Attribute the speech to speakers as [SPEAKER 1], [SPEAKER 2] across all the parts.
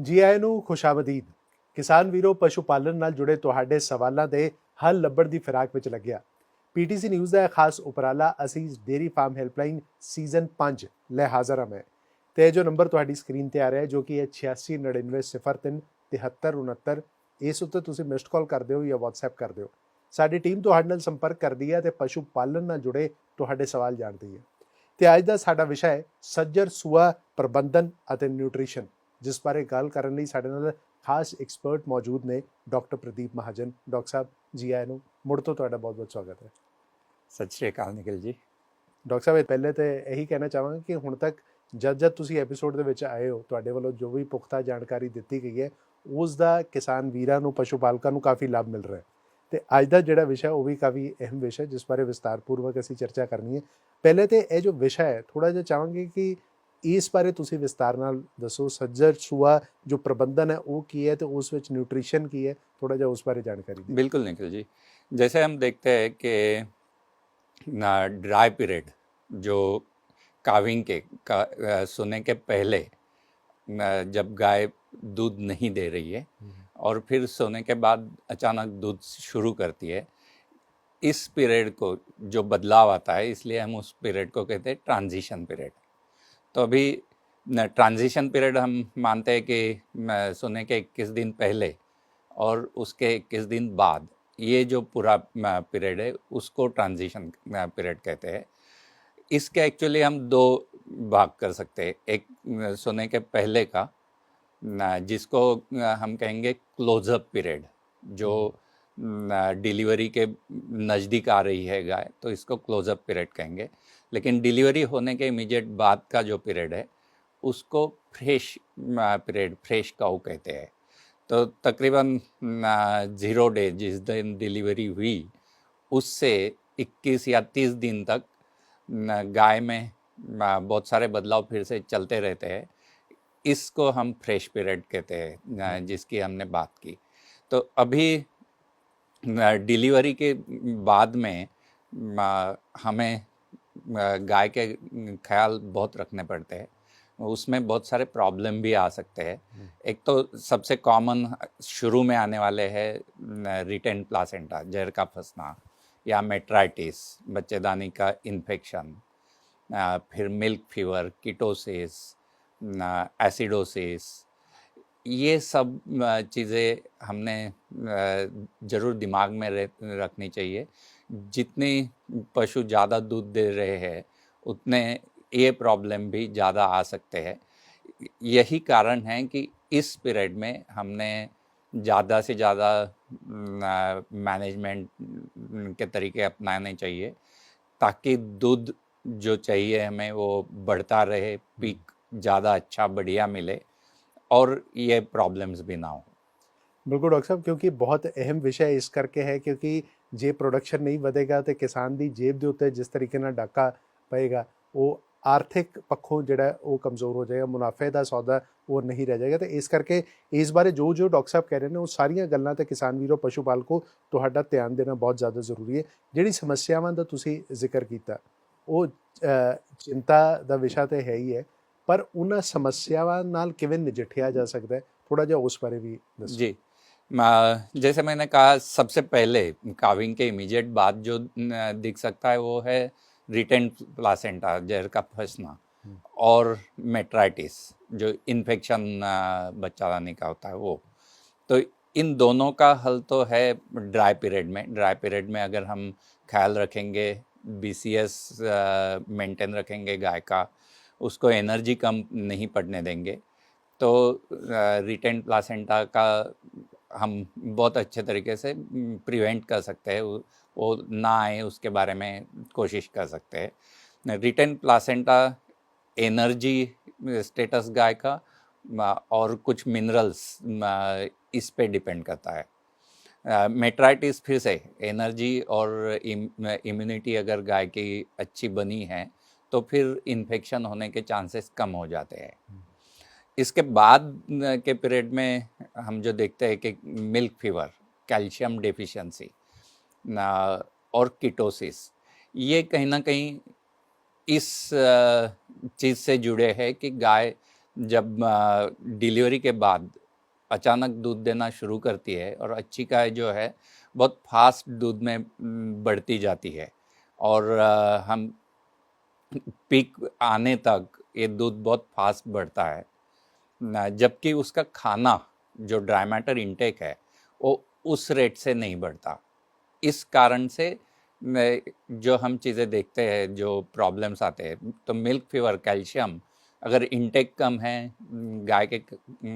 [SPEAKER 1] ਜੀ ਆਇਆਂ ਨੂੰ ਖੁਸ਼ਾਮਦੀਦ। ਕਿਸਾਨ ਵੀਰੋ, ਪਸ਼ੂ ਪਾਲਣ ਨਾਲ ਜੁੜੇ ਤੁਹਾਡੇ ਸਵਾਲਾਂ ਦੇ ਹੱਲ ਲੱਭਣ ਦੀ ਫਿਰਾਕ ਵਿੱਚ ਲੱਗਿਆ ਪੀਟੀਸੀ ਨਿਊਜ਼ ਦਾ ਖਾਸ ਉਪਰਾਲਾ ਅਸੀਂ ਡੇਰੀ ਫਾਰਮ ਹੈਲਪਲਾਈਨ ਸੀਜ਼ਨ 5 ਲੈ ਹਾਜ਼ਰ ਹਾਂ ਮੈਂ। ਤੇ ਜੋ ਨੰਬਰ ਤੁਹਾਡੀ ਸਕਰੀਨ ਤੇ ਆ ਰਿਹਾ ਹੈ ਜੋ ਕਿ ਹੈ 8699037369, ਇਸ ਉੱਤੇ ਤੁਸੀਂ ਮਿਸਡ ਕਾਲ ਕਰਦੇ ਹੋ ਜਾਂ WhatsApp ਕਰਦੇ ਹੋ। ਸਾਡੀ ਟੀਮ ਤੁਹਾਡੇ ਨਾਲ ਸੰਪਰਕ ਕਰਦੀ ਹੈ ਤੇ ਪਸ਼ੂ ਪਾਲਣ ਨਾਲ ਜੁੜੇ ਤੁਹਾਡੇ ਸਵਾਲ ਜਾਣਦੀ ਹੈ। ਤੇ ਅੱਜ ਦਾ ਸਾਡਾ ਵਿਸ਼ਾ ਹੈ ਸੱਜਰ ਸੂਆ ਪ੍ਰਬੰਧਨ ਅਤੇ ਨਿਊਟ੍ਰੀਸ਼ਨ, ਜਿਸ ਬਾਰੇ ਗੱਲ ਕਰਨ ਲਈ ਸਾਡੇ ਨਾਲ ਖਾਸ ਐਕਸਪਰਟ ਮੌਜੂਦ ਨੇ ਡਾਕਟਰ ਪ੍ਰਦੀਪ ਮਹਾਜਨ। ਡਾਕਟਰ ਸਾਹਿਬ ਜੀ ਆਇਆਂ ਨੂੰ, ਮੁੜ ਤੋਂ ਤੁਹਾਡਾ ਬਹੁਤ ਬਹੁਤ ਸਵਾਗਤ ਹੈ।
[SPEAKER 2] ਸਤਿ ਸ਼੍ਰੀ ਅਕਾਲ ਨਿਖਿਲ ਜੀ।
[SPEAKER 1] ਡਾਕਟਰ ਸਾਹਿਬ, ਪਹਿਲੇ ਤਾਂ ਇਹੀ ਕਹਿਣਾ ਚਾਹਾਂਗਾ ਕਿ ਹੁਣ ਤੱਕ ਜਦ ਤੁਸੀਂ ਐਪੀਸੋਡ ਦੇ ਵਿੱਚ ਆਏ ਹੋ, ਤੁਹਾਡੇ ਵੱਲੋਂ ਜੋ ਵੀ ਪੁਖਤਾ ਜਾਣਕਾਰੀ ਦਿੱਤੀ ਗਈ ਹੈ ਉਸ ਦਾ ਕਿਸਾਨ ਵੀਰਾਂ ਨੂੰ, ਪਸ਼ੂ ਪਾਲਕਾਂ ਨੂੰ ਕਾਫੀ ਲਾਭ ਮਿਲ ਰਿਹਾ ਹੈ। ਤੇ ਅੱਜ ਦਾ ਜਿਹੜਾ ਵਿਸ਼ਾ ਉਹ ਵੀ ਕਾਫੀ ਅਹਿਮ ਵਿਸ਼ਾ ਜਿਸ ਬਾਰੇ ਵਿਸਤਾਰਪੂਰਵਕ ਅਸੀਂ ਚਰਚਾ ਕਰਨੀ ਹੈ। ਪਹਿਲੇ ਤੇ ਇਹ ਜੋ ਵਿਸ਼ਾ ਹੈ ਥੋੜਾ ਜਿਹਾ ਚਾਹਾਂਗੇ ਕਿ ਇਸ ਬਾਰੇ ਤੁਸੀਂ ਵਿਸਤਾਰ ਨਾਲ ਦੱਸੋ। ਸੱਜਰ ਸੂਆ ਜੋ ਪ੍ਰबंधन है वो की है, तो उस विच न्यूट्रिशन की है, थोड़ा जा उस बारे जानकारी दें।
[SPEAKER 2] बिल्कुल निखिल जी, जैसे हम देखते हैं कि ड्राई पीरियड जो काविंग के सोने के पहले जब गाय दूध नहीं दे रही है और फिर सोने के बाद अचानक दूध शुरू करती है, इस पीरियड को जो बदलाव आता है, इसलिए हम उस पीरियड को कहते हैं ट्रांजिशन पीरियड। तो अभी ट्रांजिशन पीरियड हम मानते हैं कि सोने के 21 दिन पहले और उसके 21 दिन बाद, ये जो पूरा पीरियड है उसको ट्रांजिशन पीरियड कहते हैं। इसके एक्चुअली हम दो भाग कर सकते हैं। एक सोने के पहले का, जिसको हम कहेंगे क्लोजअप पीरियड, जो डिलीवरी के नज़दीक आ रही है गाय, तो इसको क्लोजअप पीरियड कहेंगे। लेकिन डिलीवरी होने के इमीडिएट बाद का जो पीरियड है उसको फ्रेश पीरियड, फ्रेश काऊ कहते हैं। तो तकरीबन 0 डे, जिस दिन डिलीवरी हुई उससे 21 या 30 दिन तक गाय में बहुत सारे बदलाव फिर से चलते रहते हैं। इसको हम फ्रेश पीरियड कहते हैं, जिसकी हमने बात की। तो अभी डिलीवरी के बाद में हमें गाय के ख्याल बहुत रखने पड़ते हैं। उसमें बहुत सारे प्रॉब्लम भी आ सकते हैं। एक तो सबसे कॉमन शुरू में आने वाले हैं रिटेन प्लासेंटा, जहर का फंसना, या मेट्राइटिस, बच्चेदानी का इन्फेक्शन, फिर मिल्क फीवर, कीटोसिस, एसिडोसिस। ये सब चीज़ें हमने ज़रूर दिमाग में रखनी चाहिए। जितनी पशु ज़्यादा दूध दे रहे हैं उतने ये प्रॉब्लम भी ज़्यादा आ सकते हैं। यही कारण है कि इस पीरियड में हमने ज़्यादा से ज़्यादा मैनेजमेंट के तरीके अपनाने चाहिए, ताकि दूध जो चाहिए हमें वो बढ़ता रहे, पीक ज़्यादा अच्छा बढ़िया मिले और ये प्रॉब्लम्स भी ना हो।
[SPEAKER 1] बिल्कुल डॉक्टर साहब, क्योंकि बहुत अहम विषय इस करके है क्योंकि जे प्रोडक्शन नहीं ਵਧੇਗਾ तो किसान की जेब के उत्ते जिस तरीके ਨਾਲ डाका पएगा वो आर्थिक पक्षों ਜਿਹੜਾ ਉਹ कमज़ोर हो जाएगा, मुनाफे का सौदा वो नहीं रह जाएगा। तो इस करके इस बारे जो जो डॉक्टर साहब कह रहे हैं वो सारिया गल्लां ते किसान वीरों, पशु पालकों तुहाडा ध्यान देना बहुत ज़्यादा जरूरी है। ਜਿਹੜੀ समस्यावां ਦਾ ਤੁਸੀਂ ਜ਼ਿਕਰ ਕੀਤਾ ਉਹ चिंता ਦਾ ਵਿਸ਼ਾ ਤੇ है ही है, पर ਉਹਨਾਂ ਸਮੱਸਿਆਵਾਂ ਨਾਲ ਕਿਵੇਂ ਨਜਿੱਠਿਆ ਜਾ ਸਕਦਾ ਹੈ, थोड़ा ਜਿਹਾ ਉਸ ਬਾਰੇ भी ਦੱਸੋ
[SPEAKER 2] जी। जैसे मैंने कहा, सबसे पहले काविंग के इमीडिएट बाद जो दिख सकता है वो है रिटेन प्लासेंटा, जहर का फंसना, और मेट्राइटिस, जो इन्फेक्शन बच्चादानी का होता है वो। तो इन दोनों का हल तो है ड्राई पीरियड में। ड्राई पीरियड में अगर हम ख्याल रखेंगे, BCS मेंटेन रखेंगे गाय का, उसको एनर्जी कम नहीं पड़ने देंगे, तो रिटेन प्लासेंटा का हम बहुत अच्छे तरीके से प्रिवेंट कर सकते हैं। वो ना आए उसके बारे में कोशिश कर सकते हैं। रिटेन प्लासेंटा एनर्जी स्टेटस गाय का और कुछ मिनरल्स इस पे डिपेंड करता है। मेट्राइटिस फिर से एनर्जी और इम्यूनिटी अगर गाय की अच्छी बनी है तो फिर इन्फेक्शन होने के चांसेस कम हो जाते हैं। इसके बाद के पीरियड में हम जो देखते हैं कि मिल्क फीवर, कैल्शियम डेफिशिएंसी और कीटोसिस, ये कहीं ना कहीं इस चीज़ से जुड़े हैं कि गाय जब डिलीवरी के बाद अचानक दूध देना शुरू करती है और अच्छी गाय जो है बहुत फास्ट दूध में बढ़ती जाती है और हम पीक आने तक ये दूध बहुत फास्ट बढ़ता है जबकि उसका खाना जो ड्राई मैटर इनटेक है वो उस रेट से नहीं बढ़ता। इस कारण से जो हम चीज़ें देखते हैं जो प्रॉब्लम्स आते हैं तो मिल्क फीवर, कैल्शियम अगर इनटेक कम है, गाय के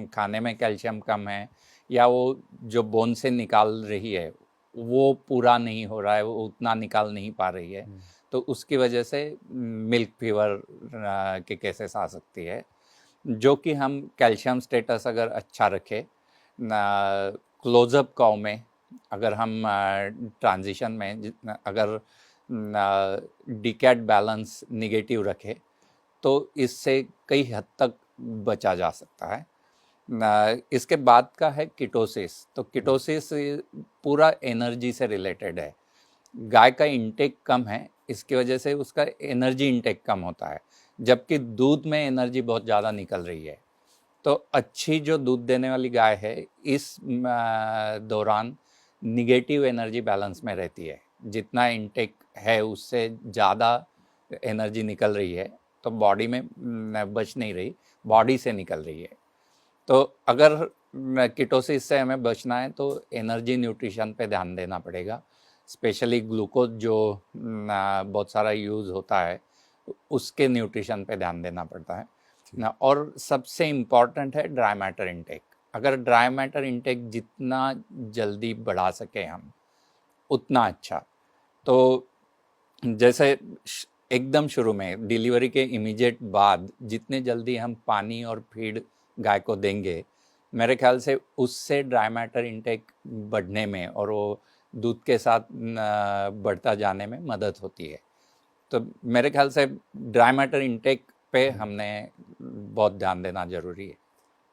[SPEAKER 2] खाने में कैल्शियम कम है या वो जो बोन से निकाल रही है वो पूरा नहीं हो रहा है, वो उतना निकाल नहीं पा रही है, तो उसकी वजह से मिल्क फीवर के केसेस आ सकती है। जो कि हम कैल्शियम स्टेटस अगर अच्छा रखें, क्लोजअप काउ में अगर हम ट्रांजिशन में अगर डिकैड बैलेंस निगेटिव रखें तो इससे कई हद तक बचा जा सकता है। इसके बाद का है कीटोसिस। तो कीटोसिस पूरा एनर्जी से रिलेटेड है। गाय का इंटेक कम है, इसकी वजह से उसका एनर्जी इंटेक कम होता है, जबकि दूध में एनर्जी बहुत ज़्यादा निकल रही है। तो अच्छी जो दूध देने वाली गाय है इस दौरान निगेटिव एनर्जी बैलेंस में रहती है। जितना इंटेक है उससे ज़्यादा एनर्जी निकल रही है तो बॉडी में बच नहीं रही, बॉडी से निकल रही है। तो अगर कीटोसिस से हमें बचना है तो एनर्जी न्यूट्रिशन पे ध्यान देना पड़ेगा, स्पेशली ग्लूकोज जो बहुत सारा यूज़ होता है उसके न्यूट्रिशन पे ध्यान देना पड़ता है ना। और सबसे इम्पॉर्टेंट है ड्राई मैटर इनटेक। अगर ड्राई मैटर इनटेक जितना जल्दी बढ़ा सके हम उतना अच्छा। तो जैसे एकदम शुरू में डिलीवरी के इमीडिएट बाद जितने जल्दी हम पानी और फीड गाय को देंगे, मेरे ख्याल से उससे ड्राई मैटर इनटेक बढ़ने में और वो दूध के साथ बढ़ता जाने में मदद होती है। तो मेरे ख्याल से ड्राई मैटर इनटेक पे हमने बहुत ध्यान देना ਜ਼ਰੂਰੀ ਹੈ।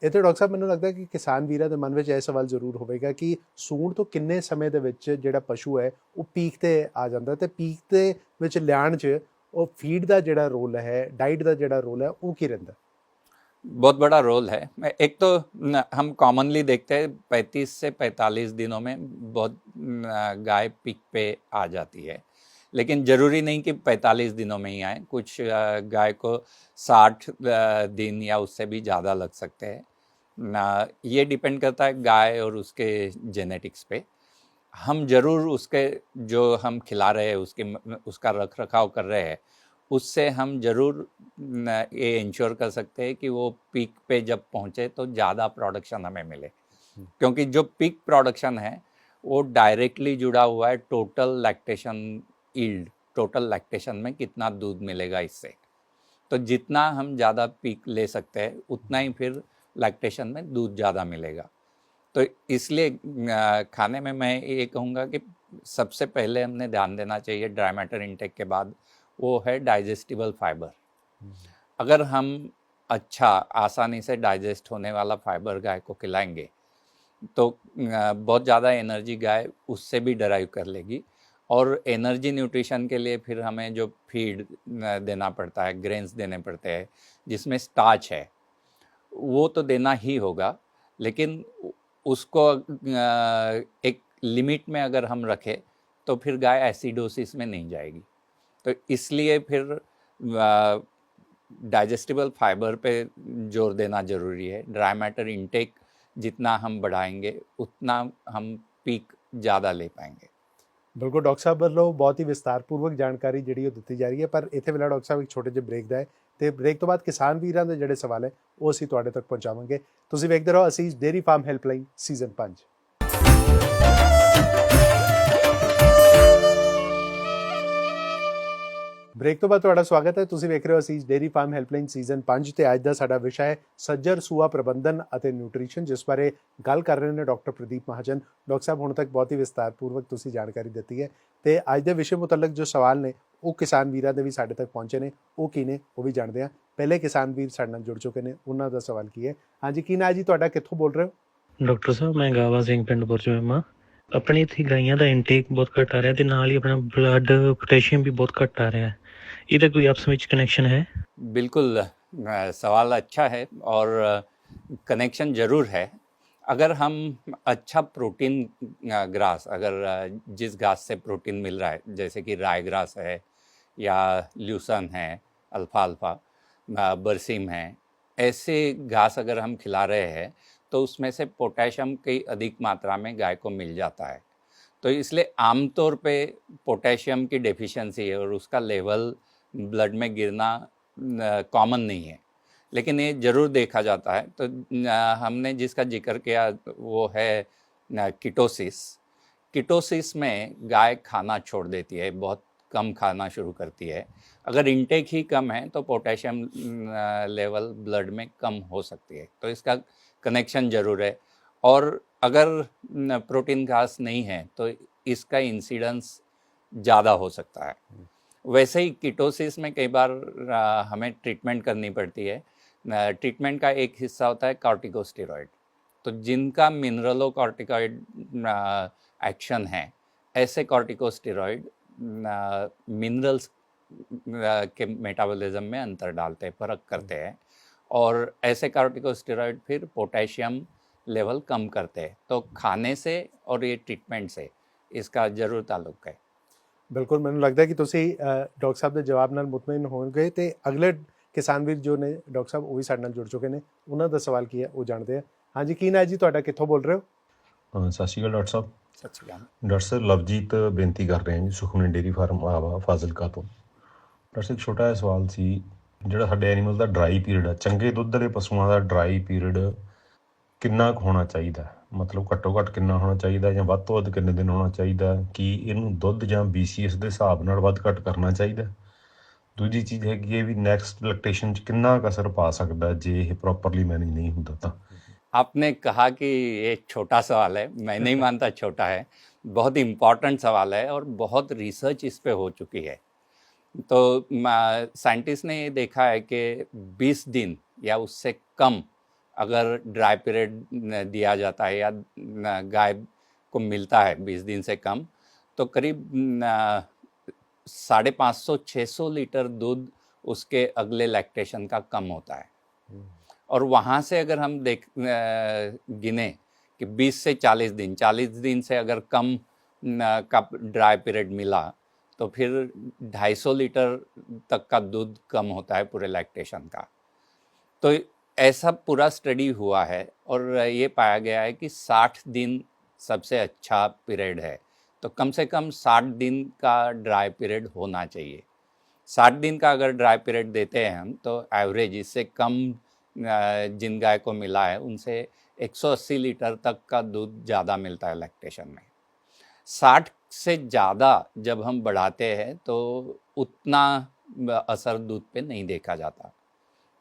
[SPEAKER 1] ਇਹ ਤੇ ਡਾਕਟਰ ਸਾਹਿਬ ਮੈਨੂੰ ਲੱਗਦਾ ਕਿ ਕਿਸਾਨ ਵੀਰਾਂ ਦੇ ਮਨ ਵਿੱਚ ਇਹ ਸਵਾਲ ਜ਼ਰੂਰ ਹੋਵੇਗਾ ਕਿ ਸੂਣ ਤੋਂ ਕਿੰਨੇ ਸਮੇਂ ਦੇ ਵਿੱਚ ਜਿਹੜਾ ਪਸ਼ੂ ਹੈ ਉਹ ਪੀਕ ਤੇ ਆ ਜਾਂਦਾ ਤੇ ਪੀਕ ਦੇ ਵਿੱਚ ਲਿਆਉਣ 'ਚ ਉਹ ਫੀਡ ਦਾ ਜਿਹੜਾ ਰੋਲ ਹੈ, ਡਾइट ਦਾ ਜਿਹੜਾ ਰੋਲ ਹੈ ਉਹ ਕੀ ਰਹਿੰਦਾ?
[SPEAKER 2] बहुत बड़ा रोल है। एक तो हम कॉमनली देखते हैं 35 से 45 दिनों में बहुत गाय पीक पे आ जाती है, लेकिन ज़रूरी नहीं कि 45 दिनों में ही आए। कुछ गाय को 60 दिन या उससे भी ज़्यादा लग सकते हैं। ये डिपेंड करता है गाय और उसके जेनेटिक्स पे। हम ज़रूर उसके जो हम खिला रहे हैं उसका रख रखाव कर रहे हैं, उससे हम ज़रूर ये इंश्योर कर सकते हैं कि वो पीक पे जब पहुँचे तो ज़्यादा प्रोडक्शन हमें मिले, क्योंकि जो पीक प्रोडक्शन है वो डायरेक्टली जुड़ा हुआ है total lactation yield, total lactation में कितना दूध मिलेगा इससे। तो जितना हम ज़्यादा पीक ले सकते हैं उतना ही फिर लैक्टेशन में दूध ज़्यादा मिलेगा। तो इसलिए खाने में मैं ये कहूँगा कि सबसे पहले हमने ध्यान देना चाहिए ड्राई मैटर इनटेक के बाद, वो है डाइजेस्टिबल फाइबर। अगर हम अच्छा आसानी से डाइजेस्ट होने वाला फाइबर गाय को खिलाएंगे तो बहुत ज़्यादा एनर्जी गाय उससे भी डराइव कर लेगी। और एनर्जी न्यूट्रिशन के लिए फिर हमें जो फीड देना पड़ता है, ग्रेन्स देने पड़ते हैं जिसमें स्टार्च है, वो तो देना ही होगा, लेकिन उसको एक लिमिट में अगर हम रखें तो फिर गाय एसिडोसिस में नहीं जाएगी। तो इसलिए फिर डाइजेस्टिबल फाइबर पे जोर देना ज़रूरी है। ड्राई मैटर इनटेक जितना हम बढ़ाएंगे उतना हम पीक ज़्यादा ले पाएंगे।
[SPEAKER 1] ਬਿਲਕੁਲ ਡਾਕਟਰ ਸਾਹਿਬ ਵੱਲੋਂ ਬਹੁਤ ਹੀ ਵਿਸਤਾਰਪੂਰਵਕ ਜਾਣਕਾਰੀ ਜਿਹੜੀ ਉਹ ਦਿੱਤੀ ਜਾ ਰਹੀ ਹੈ, ਪਰ ਇੱਥੇ ਵੇਲੇ ਡਾਕਟਰ ਸਾਹਿਬ ਇੱਕ ਛੋਟੇ ਜਿਹੇ ਬ੍ਰੇਕ ਦਾ ਹੈ ਤੇ ਬ੍ਰੇਕ ਤੋਂ ਬਾਅਦ ਕਿਸਾਨ ਵੀਰਾਂ ਦੇ ਜਿਹੜੇ ਸਵਾਲ ਹੈ ਉਹ ਅਸੀਂ ਤੁਹਾਡੇ ਤੱਕ ਪਹੁੰਚਾਵਾਂਗੇ। ਤੁਸੀਂ ਵੇਖਦੇ ਰਹੋ Asees dairy farm helpline season 5। Break ਤੋਂ ਬਾਅਦ ਤੁਹਾਡਾ ਸਵਾਗਤ ਹੈ। ਤੁਸੀਂ ਵੇਖ ਰਹੇ ਹੋ ਅਸੀਸ ਡੇਅਰੀ ਫਾਰਮ ਹੈਲਪਲਾਈਨ ਸੀਜ਼ਨ 5 ਤੇ ਅੱਜ ਦਾ ਸਾਡਾ ਵਿਸ਼ਾ ਹੈ ਸੱਜਰ ਸੂਆ ਪ੍ਰਬੰਧਨ ਅਤੇ ਨਿਊਟ੍ਰੀਸ਼ਨ, ਜਿਸ ਬਾਰੇ ਗੱਲ ਕਰ ਰਹੇ ਨੇ ਡਾਕਟਰ ਪ੍ਰਦੀਪ ਮਹਾਜਨ। ਡਾਕਟਰ ਸਾਹਿਬ ਹੁਣ ਤੱਕ ਬਹੁਤ ਹੀ ਵਿਸਤਾਰਪੂਰਵਕ ਤੁਸੀਂ ਜਾਣਕਾਰੀ ਦਿੱਤੀ ਹੈ ਤੇ ਅੱਜ ਦੇ ਵਿਸ਼ੇ ਮੁਤਲਕ ਜੋ ਸਵਾਲ ਨੇ ਉਹ ਕਿਸਾਨ ਵੀਰਾਂ ਦੇ ਵੀ ਸਾਡੇ ਤੱਕ ਪਹੁੰਚੇ ਨੇ, ਉਹ ਕੀ ਨੇ ਉਹ ਵੀ ਜਾਣਦੇ ਹਾਂ। ਪਹਿਲੇ ਕਿਸਾਨ ਵੀਰ ਸਾਡੇ ਨਾਲ ਜੁੜ ਚੁੱਕੇ ਨੇ, ਉਹਨਾਂ ਦਾ ਸਵਾਲ ਕੀ ਹੈ? ਹਾਂਜੀ, ਕੀ ਨਾਂ ਜੀ ਤੁਹਾਡਾ, ਕਿੱਥੋਂ ਬੋਲ ਰਹੇ ਹੋ?
[SPEAKER 3] ਡਾਕਟਰ ਸਾਹਿਬ ਮੈਂ ਗਾਵਾ ਸਿੰਘ ਪਿੰਡ ਪੁਰਜੋਇਮਾ। ਆਪਣੇ ਇੱਥੇ ਗਾਈਆਂ ਦਾ ਇਨਟੇਕ ਬਹੁਤ ਘੱਟ ਆ ਰਿਹਾ ਤੇ ਨਾਲ ਹੀ ਆਪਣਾ ਬਲੱਡ ਪੋਟੈਸ਼ੀਅਮ ਵੀ ਬਹੁਤ ਘੱਟ ਆ ਰਿਹਾ, ਇਹਦਾ ਕੋਈ ਆਪਸ ਵਿੱਚ ਕਨੈਕਸ਼ਨ ਹੈ?
[SPEAKER 2] बिल्कुल सवाल अच्छा है और कनेक्शन ज़रूर है। अगर हम अच्छा प्रोटीन ग्रास, अगर जिस घास से प्रोटीन मिल रहा है, जैसे कि राय ग्रास है या ल्यूसन है, अल्फाल्फा, बरसीम है, ऐसे घास अगर हम खिला रहे हैं तो उसमें से पोटेशियम की अधिक मात्रा में गाय को मिल जाता है। तो इसलिए आमतौर पे पोटेशियम की डेफिशिएंसी है और उसका लेवल ब्लड में गिरना कॉमन नहीं है, लेकिन ये ज़रूर देखा जाता है। तो हमने जिसका जिक्र किया वो है कीटोसिस। कीटोसिस में गाय खाना छोड़ देती है, बहुत कम खाना शुरू करती है। अगर इंटेक ही कम है तो पोटेशियम लेवल ब्लड में कम हो सकती है, तो इसका कनेक्शन ज़रूर है। और अगर प्रोटीन घास नहीं है तो इसका इंसिडेंस ज़्यादा हो सकता है। वैसे ही कीटोसिस में कई बार हमें ट्रीटमेंट करनी पड़ती है। ट्रीटमेंट का एक हिस्सा होता है कॉर्टिकोस्टेरॉइड। तो जिनका मिनरलो कॉर्टिकॉइड एक्शन है, ऐसे कॉर्टिकोस्टेरॉइड मिनरल्स के मेटाबॉलिज्म में अंतर डालते हैं, फ़र्क करते हैं, और ऐसे कॉर्टिकोस्टेरॉइड फिर पोटेशियम लेवल कम करते हैं। तो खाने से और ये ट्रीटमेंट से इसका ज़रूर ताल्लुक है।
[SPEAKER 1] ਬਿਲਕੁਲ, ਮੈਨੂੰ ਲੱਗਦਾ ਕਿ ਤੁਸੀਂ ਡਾਕਟਰ ਸਾਹਿਬ ਦੇ ਜਵਾਬ ਨਾਲ ਮੁਤਮਈਨ ਹੋਣਗੇ ਤੇ ਅਗਲੇ ਕਿਸਾਨ ਵੀਰ ਜੋ ਨੇ ਡਾਕਟਰ ਸਾਹਿਬ ਉਹ ਵੀ ਸਾਡੇ ਨਾਲ ਜੁੜ ਚੁੱਕੇ ਨੇ, ਉਹਨਾਂ ਦਾ ਸਵਾਲ ਕੀ ਹੈ ਉਹ ਜਾਣਦੇ ਆ। ਹਾਂਜੀ, ਕੀ ਨਾਂ ਹੈ ਜੀ ਤੁਹਾਡਾ, ਕਿੱਥੋਂ ਬੋਲ ਰਹੇ ਹੋ?
[SPEAKER 4] ਸਤਿ ਸ਼੍ਰੀ ਅਕਾਲ ਡਾਕਟਰ ਸਾਹਿਬ।
[SPEAKER 2] सत श्रीकाल।
[SPEAKER 4] ਡਾਕਟਰ ਸਾਹਿਬ ਲਵਜੀਤ ਬੇਨਤੀ ਕਰ ਰਹੇ ਹਾਂ ਜੀ, ਸੁਖਮਨੀ ਡੇਅਰੀ ਫਾਰਮ ਆਵਾ ਫਾਜ਼ਿਲਕਾ ਤੋਂ। ਡਾਕਟਰ ਸਾਹਿਬ ਛੋਟਾ ਜਿਹਾ ਸਵਾਲ ਸੀ, ਜਿਹੜਾ ਸਾਡੇ ਐਨੀਮਲ ਦਾ ਡਰਾਈ ਪੀਰੀਅਡ ਆ, ਚੰਗੇ ਦੁੱਧ ਵਾਲੇ ਪਸ਼ੂਆਂ ਦਾ ਡਰਾਈ ਪੀਰੀਅਡ ਕਿੰਨਾ ਕੁ ਹੋਣਾ ਚਾਹੀਦਾ? ਮਤਲਬ ਘੱਟੋ ਘੱਟ ਕਿੰਨਾ ਹੋਣਾ ਚਾਹੀਦਾ ਜਾਂ ਵੱਧ ਤੋਂ ਵੱਧ ਕਿੰਨੇ ਦਿਨ ਹੋਣਾ ਚਾਹੀਦਾ? ਕੀ ਇਹਨੂੰ ਦੁੱਧ ਜਾਂ BCS ਦੇ ਹਿਸਾਬ ਨਾਲ ਵੱਧ ਘੱਟ ਕਰਨਾ ਚਾਹੀਦਾ? ਦੂਜੀ ਚੀਜ਼ ਹੈਗੀ ਹੈ ਵੀ ਨੈਕਸਟ ਲੈਕਟੇਸ਼ਨ 'ਚ ਕਿੰਨਾ ਕੁ ਅਸਰ ਪਾ ਸਕਦਾ ਜੇ ਇਹ ਪ੍ਰੋਪਰਲੀ ਮੈਨੇਜ ਨਹੀਂ ਹੁੰਦਾ ਤਾਂ?
[SPEAKER 2] आपने कहा कि ये छोटा सवाल है, मैं नहीं मानता छोटा है, बहुत इम्पॉर्टेंट सवाल है और बहुत रिसर्च इस पे हो चुकी है। तो साइंटिस्ट ने ये देखा है कि 20 दिन या उससे कम अगर ड्राई पीरियड दिया जाता है या गाय को मिलता है 20 दिन से कम, तो करीब 550-600 लीटर दूध उसके अगले लैक्टेशन का कम होता है। और वहाँ से अगर हम गिने कि 20 से 40 दिन से अगर कम का ड्राई पीरियड मिला तो फिर 250 लीटर तक का दूध कम होता है पूरे लैक्टेशन का। तो ऐसा पूरा स्टडी हुआ है और ये पाया गया है कि 60 दिन सबसे अच्छा पीरियड है। तो कम से कम 60 दिन का ड्राई पीरियड होना चाहिए। 60 दिन का अगर ड्राई पीरियड देते हैं हम तो एवरेज इससे कम जिन गाय को मिला है उनसे 180 लीटर तक का दूध ज़्यादा मिलता है लैक्टेशन में। 60 से ज़्यादा जब हम बढ़ाते हैं तो उतना असर दूध पे नहीं देखा जाता।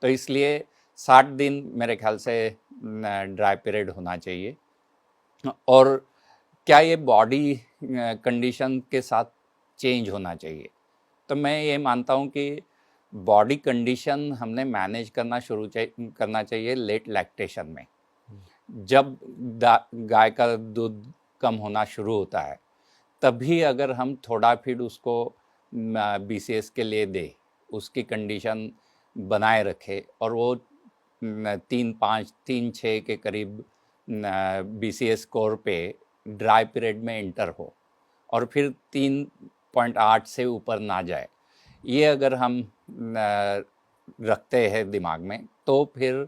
[SPEAKER 2] तो इसलिए 60 दिन मेरे ख्याल से ड्राई पीरियड होना चाहिए। और क्या ये बॉडी कंडीशन के साथ चेंज होना चाहिए? तो मैं ये मानता हूँ कि बॉडी कंडीशन हमने मैनेज करना चाहिए लेट लैक्टेशन में। जब गाय का दूध कम होना शुरू होता है तभी अगर हम थोड़ा फिर उसको BCS के लिए दे, उसकी कंडीशन बनाए रखे और वो 3-6 के करीब BCS स्कोर पे ड्राई पीरियड में एंटर हो और फिर 3.8 से ऊपर ना जाए, ये अगर हम रखते हैं दिमाग में तो फिर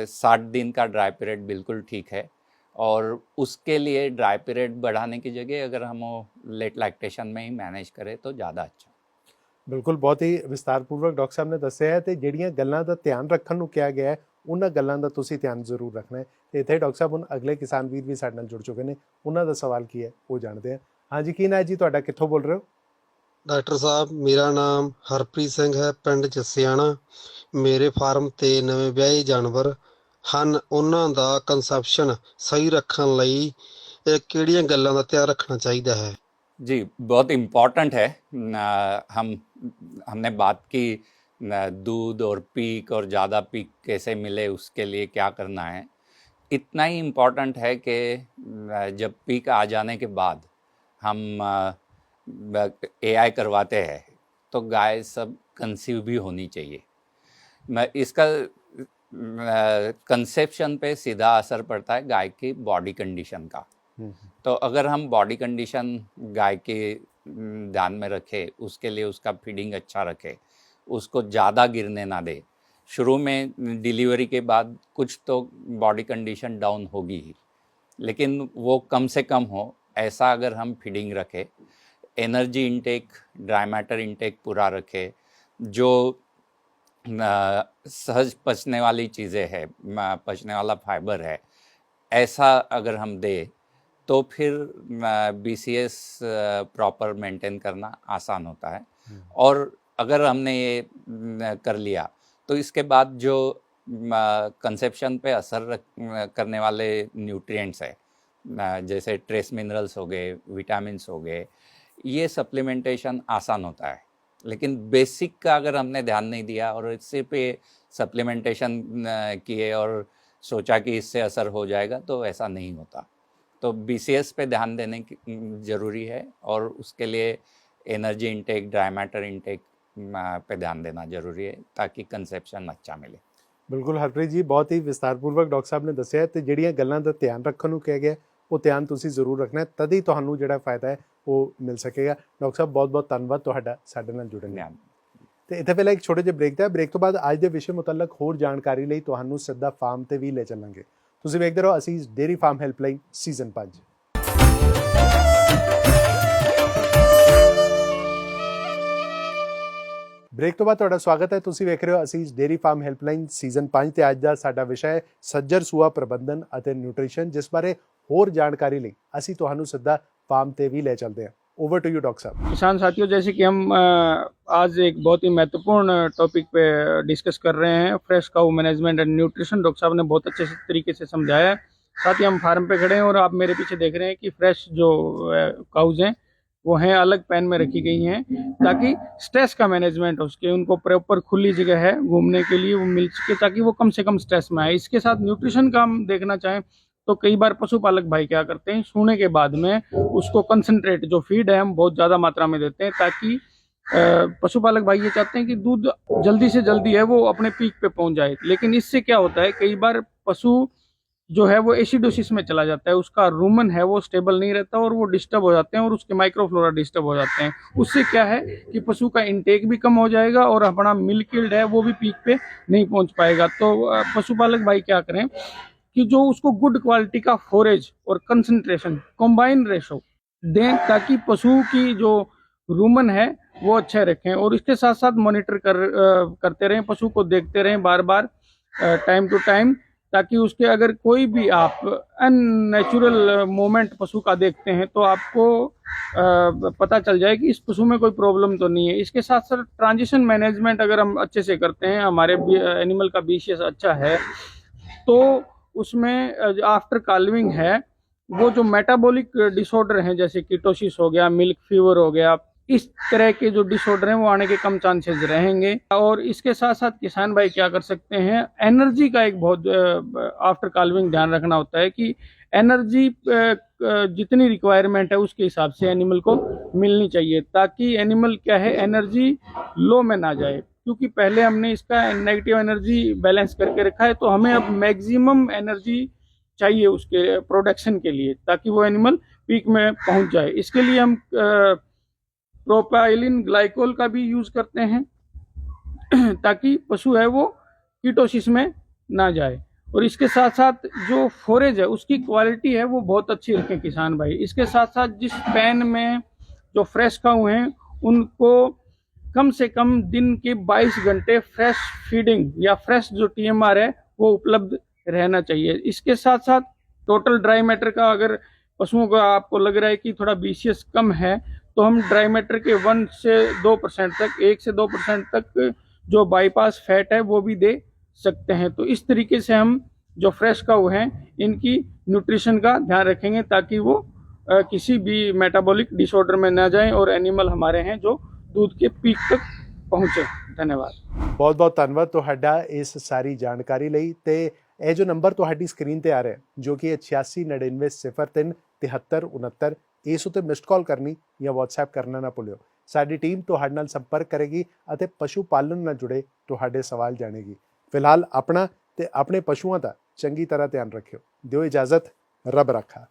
[SPEAKER 2] 60 दिन का ड्राई पीरियड बिल्कुल ठीक है। और उसके लिए ड्राई पीरियड बढ़ाने की जगह अगर हम वो लेट लैक्टेशन में ही मैनेज करें तो ज़्यादा अच्छा।
[SPEAKER 1] ਬਿਲਕੁਲ, ਬਹੁਤ ਹੀ ਵਿਸਤਾਰਪੂਰਵਕ ਡਾਕਟਰ ਸਾਹਿਬ ਨੇ ਦੱਸਿਆ ਹੈ ਤੇ ਜਿਹੜੀਆਂ ਗੱਲਾਂ ਦਾ ਧਿਆਨ ਰੱਖਣ ਨੂੰ ਕਿਹਾ ਗਿਆ ਹੈ ਉਹਨਾਂ ਗੱਲਾਂ ਦਾ ਤੁਸੀਂ ਧਿਆਨ ਜ਼ਰੂਰ ਰੱਖਣਾ ਹੈ। ਤੇ ਇੱਥੇ ਡਾਕਟਰ ਸਾਹਿਬ ਹੁਣ ਅਗਲੇ ਕਿਸਾਨ ਵੀਰ ਵੀ ਸਾਡੇ ਨਾਲ ਜੁੜ ਚੁੱਕੇ ਨੇ, ਉਹਨਾਂ ਦਾ ਸਵਾਲ ਕੀ ਹੈ ਉਹ ਜਾਣਦੇ ਹਾਂ। ਹਾਂਜੀ, ਕੀ ਨਾਂ ਹੈ ਜੀ ਤੁਹਾਡਾ, ਕਿੱਥੋਂ ਬੋਲ ਰਹੇ ਹੋ?
[SPEAKER 5] ਡਾਕਟਰ ਸਾਹਿਬ, ਮੇਰਾ ਨਾਮ ਹਰਪ੍ਰੀਤ ਸਿੰਘ ਹੈ, ਪਿੰਡ ਜੱਸਿਆਣਾ। ਮੇਰੇ ਫਾਰਮ ਤੇ ਨਵੇਂ ਵਿਆਹੇ ਜਾਨਵਰ ਹਨ, ਉਹਨਾਂ ਦਾ ਕੰਸੈਪਸ਼ਨ ਸਹੀ ਰੱਖਣ ਲਈ ਕਿਹੜੀਆਂ ਗੱਲਾਂ ਦਾ ਧਿਆਨ ਰੱਖਣਾ ਚਾਹੀਦਾ ਹੈ?
[SPEAKER 2] जी, बहुत इम्पॉर्टेंट है। हमने बात की दूध और पीक और ज़्यादा पीक कैसे मिले उसके लिए क्या करना है। इतना ही इम्पॉर्टेंट है कि जब पीक आ जाने के बाद हम AI करवाते हैं तो गाय सब कंसीव भी होनी चाहिए। इसका कंसेप्शन पे सीधा असर पड़ता है गाय की बॉडी कंडीशन का। तो अगर हम बॉडी कंडीशन गाय के ध्यान में रखें, उसके लिए उसका फीडिंग अच्छा रखें, उसको ज़्यादा गिरने ना दे। शुरू में डिलीवरी के बाद कुछ तो बॉडी कंडीशन डाउन होगी ही, लेकिन वो कम से कम हो, ऐसा अगर हम फीडिंग रखें, energy intake, dry matter intake पूरा रखें, जो सहज पचने वाली चीज़ें है, पचने वाला फाइबर है, ऐसा अगर हम दे तो फिर BCS प्रॉपर मेंटेन करना आसान होता है। और अगर हमने ये कर लिया तो इसके बाद जो कंसेप्शन पे असर करने वाले न्यूट्रिएंट्स है, जैसे ट्रेस मिनरल्स हो गए, विटामिन्स हो गए, ये सप्लीमेंटेशन आसान होता है। लेकिन बेसिक का अगर हमने ध्यान नहीं दिया और इससे पे सप्लीमेंटेशन किए और सोचा कि इससे असर हो जाएगा, तो ऐसा नहीं होता। तो BCS पे ध्यान देने की ज़रूरी है, और उसके लिए energy intake, dry matter intake पे ध्यान देना ज़रूरी है, ताकि कंसेप्शन अच्छा मिले।
[SPEAKER 1] बिल्कुल हरप्रीत जी, बहुत ही विस्तारपूर्वक डॉक्टर साहब ने ਦੱਸਿਆ ਤੇ ਜਿਹੜੀਆਂ ਗੱਲਾਂ ਦਾ ਧਿਆਨ ਰੱਖਣ ਨੂੰ ਕਿਹਾ ਗਿਆ ਉਹ ਧਿਆਨ ਤੁਸੀਂ ਜ਼ਰੂਰ ਰੱਖਣਾ ਹੈ, ਤਦ ਹੀ ਤੁਹਾਨੂੰ ਜਿਹੜਾ ਫਾਇਦਾ ਹੈ ਉਹ ਮਿਲ ਸਕੇਗਾ। ਡਾਕਟਰ ਸਾਹਿਬ ਬਹੁਤ ਬਹੁਤ ਧੰਨਵਾਦ ਤੁਹਾਡਾ ਸਾਡੇ ਨਾਲ ਜੁੜਨ ਲਈ। ਤੇ ਇੱਥੇ ਪਹਿਲਾਂ ਇੱਕ ਛੋਟੇ ਜਿਹੇ ਬ੍ਰੇਕ ਦਾ, ਬ੍ਰੇਕ ਤੋਂ ਬਾਅਦ ਅੱਜ ਦੇ ਵਿਸ਼ੇ ਮੁਤਲਕ ਹੋਰ ਜਾਣਕਾਰੀ ਲਈ ਤੁਹਾਨੂੰ ਸਿੱਧਾ ਫਾਰਮ ਤੇ ਵੀ ਲੈ ਚੱਲਾਂਗੇ। ਤੁਸੀਂ ਵੇਖਦੇ ਰਹੋ Asees dairy farm helpline season 5। Break ਤੋਂ ਬਾਅਦ ਤੁਹਾਡਾ ਸਵਾਗਤ ਹੈ। ਤੁਸੀਂ ਵੇਖ ਰਹੇ ਹੋ ਅਸੀਸ ਡੇਅਰੀ ਫਾਰਮ ਹੈਲਪਲਾਈਨ ਸੀਜ਼ਨ 5 ਤੇ ਅੱਜ ਦਾ ਸਾਡਾ ਵਿਸ਼ਾ ਹੈ ਸੱਜਰ ਸੂਆ ਪ੍ਰਬੰਧਨ ਅਤੇ ਨਿਊਟ੍ਰੀਸ਼ਨ, ਜਿਸ ਬਾਰੇ ਹੋਰ ਜਾਣਕਾਰੀ ਲਈ ਅਸੀਂ ਤੁਹਾਨੂੰ ਸਿੱਧਾ ਫਾਰਮ ਤੇ भी ले चलते हैं। ओवर टू यू डॉक्टर साहब।
[SPEAKER 6] किसान साथियों, जैसे कि हम आज एक बहुत ही महत्वपूर्ण टॉपिक पे डिस्कस कर रहे हैं, fresh cow management and nutrition. Doctor साहब ने बहुत अच्छे तरीके से समझाया है। साथ ही हम फार्म पे खड़े हैं और आप मेरे पीछे देख रहे हैं कि फ्रेश जो काउज हैं वो हैं अलग पैन में रखी गई हैं, ताकि स्ट्रेस का मैनेजमेंट हो सके। उनको प्रॉपर खुली जगह है घूमने के लिए, वो मिल सके, ताकि वो कम से कम स्ट्रेस में आए। इसके साथ न्यूट्रिशन का हम देखना चाहें तो कई बार पशुपालक भाई क्या करते हैं, सूने के बाद में उसको कंसंट्रेट जो फीड है हम बहुत ज़्यादा मात्रा में देते हैं, ताकि पशुपालक भाई ये चाहते हैं कि दूध जल्दी से जल्दी है वो अपने पीक पे पहुंच जाए। लेकिन इससे क्या होता है, कई बार पशु जो है वो एसिडोसिस में चला जाता है, उसका रूमन है वो स्टेबल नहीं रहता और वो डिस्टर्ब हो जाते हैं और उसके माइक्रोफ्लोरा डिस्टर्ब हो जाते हैं। उससे क्या है कि पशु का इंटेक भी कम हो जाएगा और अपना मिल्क यील्ड है वो भी पीक पे नहीं पहुंच पाएगा। तो पशुपालक भाई क्या करें कि जो उसको गुड क्वालिटी का फोरेज और कंसंट्रेशन कॉम्बाइन रेशो दें, ताकि पशु की जो रूमन है वो अच्छे रखें। और इसके साथ साथ मॉनिटर करते रहें, पशु को देखते रहें बार बार टाइम टू टाइम, ताकि उसके अगर कोई भी आप अननेचुरल मोमेंट पशु का देखते हैं तो आपको पता चल जाए कि इस पशु में कोई प्रॉब्लम तो नहीं है। इसके साथ साथ ट्रांजिशन मैनेजमेंट अगर हम अच्छे से करते हैं, हमारे एनिमल का BCS अच्छा है, तो उसमें आफ्टर काल्विंग है वो जो मेटाबॉलिक डिसऑर्डर हैं, जैसे कीटोसिस हो गया, मिल्क फीवर हो गया, इस तरह के जो डिसऑर्डर हैं वो आने के कम चांसेस रहेंगे। और इसके साथ साथ किसान भाई क्या कर सकते हैं, एनर्जी का एक बहुत आफ्टर काल्विंग ध्यान रखना होता है कि एनर्जी जितनी रिक्वायरमेंट है उसके हिसाब से एनिमल को मिलनी चाहिए, ताकि एनिमल क्या है एनर्जी लो में ना जाए। क्योंकि पहले हमने इसका नेगेटिव एनर्जी बैलेंस करके रखा है, तो हमें अब मैक्सिमम एनर्जी चाहिए उसके प्रोडक्शन के लिए, ताकि वो एनिमल पीक में पहुंच जाए। इसके लिए हम प्रोपाइलिन ग्लाइकोल का भी यूज़ करते हैं, ताकि पशु है वो कीटोसिस में ना जाए। और इसके साथ साथ जो फोरेज है उसकी क्वालिटी है वो बहुत अच्छी रखें किसान भाई। इसके साथ साथ जिस पैन में जो फ्रेश काऊ हैं उनको कम से कम दिन के 22 घंटे फ्रेश फीडिंग या फ्रेश जो TMR है वो उपलब्ध रहना चाहिए। इसके साथ साथ टोटल ड्राई मैटर का, अगर पशुओं का आपको लग रहा है कि थोड़ा BCS कम है, तो हम ड्राई मैटर के 1 से 2% तक, 1 से 2% तक जो बाईपास फैट है वो भी दे सकते हैं। तो इस तरीके से हम जो फ्रेश काऊ हैं इनकी न्यूट्रिशन का ध्यान रखेंगे, ताकि वो किसी भी मेटाबॉलिक डिसऑर्डर में ना जाएं और एनिमल हमारे हैं जो दूध के पीक तक पहुँचे। धन्यवाद।
[SPEAKER 1] ਬਹੁਤ ਬਹੁਤ ਧੰਨਵਾਦ ਤੁਹਾਡਾ ਇਸ ਸਾਰੀ ਜਾਣਕਾਰੀ ਲਈ। ਤੇ ਇਹ ਜੋ ਨੰਬਰ ਤੁਹਾਡੀ ਸਕਰੀਨ ਤੇ ਆ ਰਿਹਾ ਜੋ ਕਿ 8699037369, ਇਸ ਉੱਤੇ ਮਿਸਡ ਕਾਲ ਕਰਨੀ ਜਾਂ WhatsApp ਕਰਨਾ ਨਾ ਭੁੱਲਿਓ। ਸਾਡੀ ਟੀਮ ਤੁਹਾਡੇ ਨਾਲ ਸੰਪਰਕ ਕਰੇਗੀ ਅਤੇ ਪਸ਼ੂ ਪਾਲਣ ਨਾਲ ਜੁੜੇ ਤੁਹਾਡੇ ਸਵਾਲ ਜਾਣੇਗੀ। ਫਿਲਹਾਲ ਆਪਣਾ ਤੇ ਆਪਣੇ ਪਸ਼ੂਆਂ ਦਾ ਚੰਗੀ ਤਰ੍ਹਾਂ ਧਿਆਨ ਰੱਖਿਓ। ਦਿਓ ਇਜਾਜ਼ਤ, ਰੱਬ ਰਾਖਾ।